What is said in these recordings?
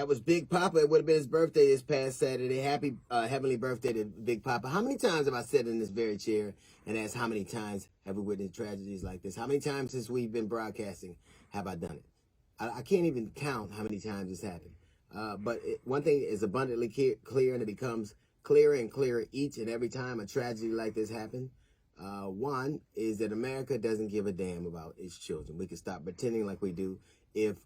That was Big Papa. It would have been his birthday this past Saturday. Happy heavenly birthday to Big Papa. How many times have I sat in this very chair and asked how many times have we witnessed tragedies like this? How many times since we've been broadcasting have I done it? I can't even count how many times it's happened. But one thing is abundantly clear, and it becomes clearer and clearer each and every time a tragedy like this happens. One is that America doesn't give a damn about its children. We can stop pretending like we do. If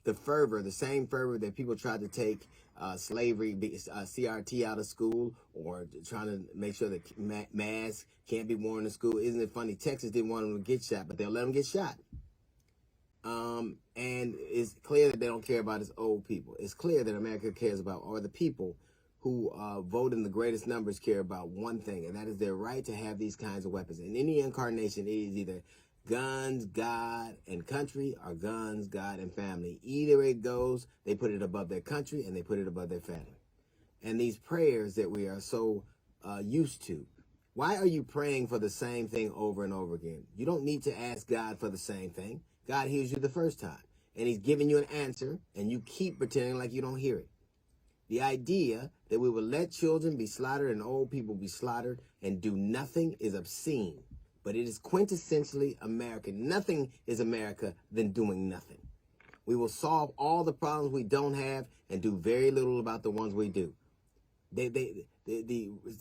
the same fervor that people tried to take slavery, CRT out of school, or trying to make sure that masks can't be worn in school. Isn't it funny? Texas didn't want them to get shot, but they'll let them get shot. And it's clear that they don't care about its old people. It's clear that America cares about, or the people who vote in the greatest numbers care about one thing, and that is their right to have these kinds of weapons. In any incarnation, it is either guns, God, and country, or guns, God, and family. Either it goes, they put it above their country, and they put it above their family. And these prayers that we are so used to, why are you praying for the same thing over and over again? You don't need to ask God for the same thing. God hears you the first time, and he's giving you an answer, and you keep pretending like you don't hear it. The idea that we will let children be slaughtered and old people be slaughtered and do nothing is obscene. But it is quintessentially American. Nothing is America than doing nothing. We will solve all the problems we don't have and do very little about the ones we do. The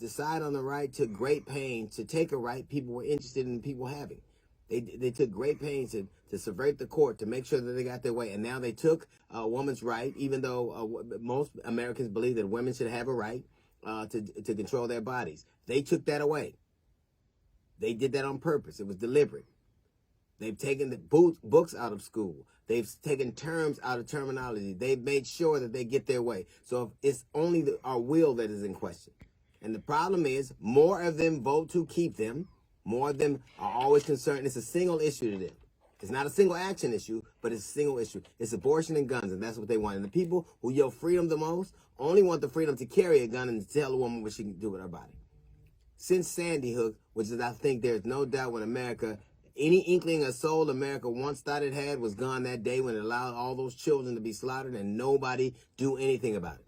side on the right took great pains to take a right people were interested in people having. They took great pains to subvert the court to make sure that they got their way. And now they took a woman's right, even though most Americans believe that women should have a right to control their bodies. They took that away. They did that on purpose. It was deliberate. They've taken the books out of school. They've taken terms out of terminology. They've made sure that they get their way. So if it's only our will that is in question. And the problem is, more of them vote to keep them. More of them are always concerned. It's a single issue to them. It's not a single action issue, but it's a single issue. It's abortion and guns, and that's what they want. And the people who yell freedom the most only want the freedom to carry a gun and to tell a woman what she can do with her body. Since Sandy Hook, which is, I think there's no doubt when America, any inkling of soul America once thought it had was gone that day when it allowed all those children to be slaughtered and nobody do anything about it.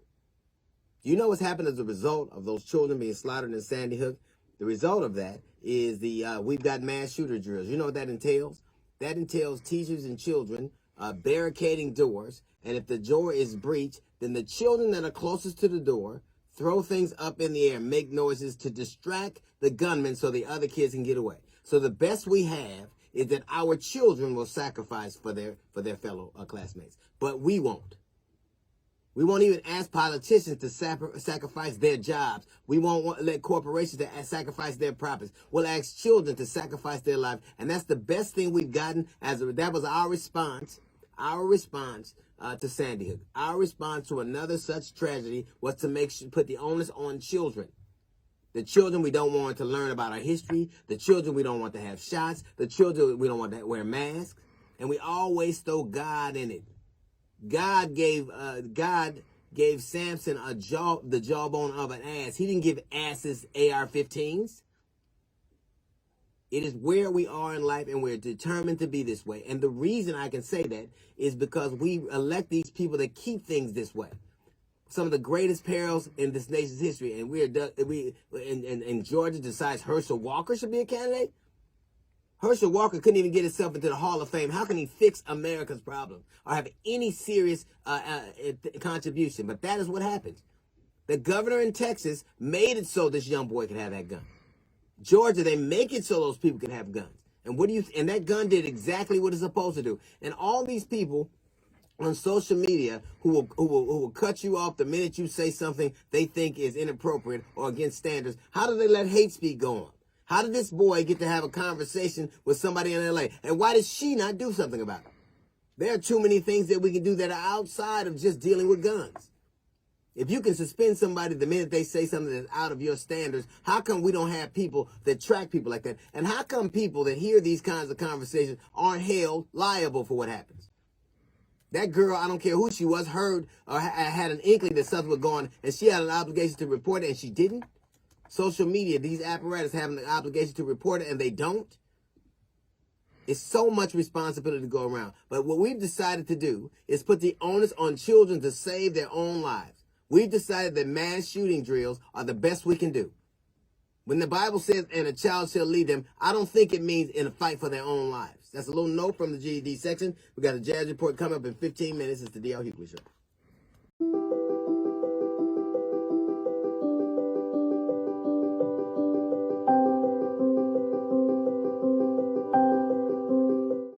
Do you know what's happened as a result of those children being slaughtered in Sandy Hook? The result of that is we've got mass shooter drills. You know what that entails? That entails teachers and children barricading doors, and if the door is breached, then the children that are closest to the door throw things up in the air, make noises to distract the gunmen so the other kids can get away. So the best we have is that our children will sacrifice for their fellow classmates, but we won't. We won't even ask politicians to sacrifice their jobs. We won't let corporations to sacrifice their profits. We'll ask children to sacrifice their life, and that's the best thing we've gotten. That was our response. Our response to Sandy Hook. Our response to another such tragedy was to put the onus on children. The children we don't want to learn about our history. The children we don't want to have shots. The children we don't want to wear masks. And we always throw God in it. God gave Samson the jawbone of an ass. He didn't give asses AR-15s. It is where we are in life, and we're determined to be this way. And the reason I can say that is because we elect these people that keep things this way. Some of the greatest perils in this nation's history, and in Georgia decides Herschel Walker should be a candidate. Herschel Walker couldn't even get himself into the Hall of Fame. How can he fix America's problem or have any serious contribution? But that is what happens. The governor in Texas made it so this young boy could have that gun. Georgia, they make it so those people can have guns. And that gun did exactly what it's supposed to do. And all these people on social media who will cut you off the minute you say something they think is inappropriate or against standards, how do they let hate speak go on? How did this boy get to have a conversation with somebody in LA? And why did she not do something about it? There are too many things that we can do that are outside of just dealing with guns. If you can suspend somebody the minute they say something that's out of your standards, how come we don't have people that track people like that? And how come people that hear these kinds of conversations aren't held liable for what happens? That girl, I don't care who she was, heard or had an inkling that something was going on, and she had an obligation to report it, and she didn't? Social media, these apparatus have an obligation to report it, and they don't? It's so much responsibility to go around. But what we've decided to do is put the onus on children to save their own lives. We've decided that mass shooting drills are the best we can do. When the Bible says, and a child shall lead them, I don't think it means in a fight for their own lives. That's a little note from the GED section. We got a jazz report coming up in 15 minutes. It's the D.L. Hughley Show.